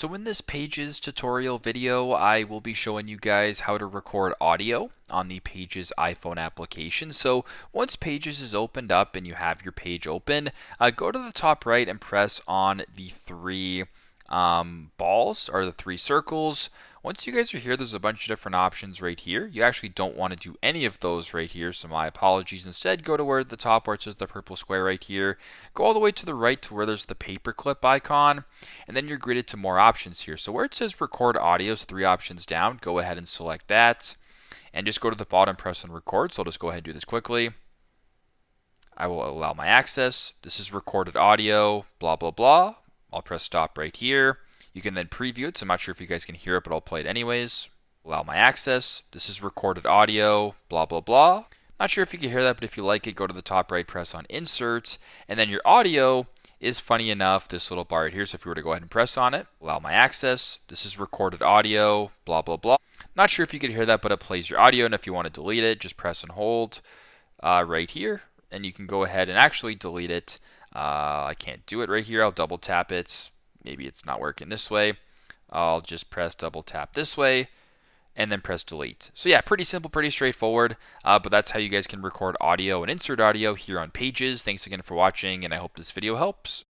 So in this Pages tutorial video, I will be showing you guys how to record audio on the Pages iPhone application. So once Pages is opened up and you have your page open, go to the top right and press on the three balls or the three circles. Once you guys are here, there's a bunch of different options right here. You actually don't want to do any of those right here, so my apologies. Instead, go to where at the top where it says the purple square right here. Go all the way to the right to where there's the paperclip icon, and then you're greeted to more options here. So where it says record audio, so three options down, go ahead and select that. And just go to the bottom, press on record. So I'll just go ahead and do this quickly. I will allow my access. This is recorded audio, blah, blah, blah. I'll press stop right here. You can then preview it, so I'm not sure if you guys can hear it, but I'll play it anyways. Allow my access. This is recorded audio, blah, blah, blah. Not sure if you can hear that, but if you like it, go to the top right, press on insert, and then your audio is, funny enough, this little bar right here. So if you were to go ahead and press on it, allow my access. This is recorded audio, blah, blah, blah. Not sure if you could hear that, but it plays your audio, and if you want to delete it, just press and hold right here, and you can go ahead and actually delete it. I can't do it right here. I'll double tap it. Maybe it's not working this way. I'll just press double tap this way and then press delete. So yeah, pretty simple, pretty straightforward, but that's how you guys can record audio and insert audio here on Pages. Thanks again for watching, and I hope this video helps.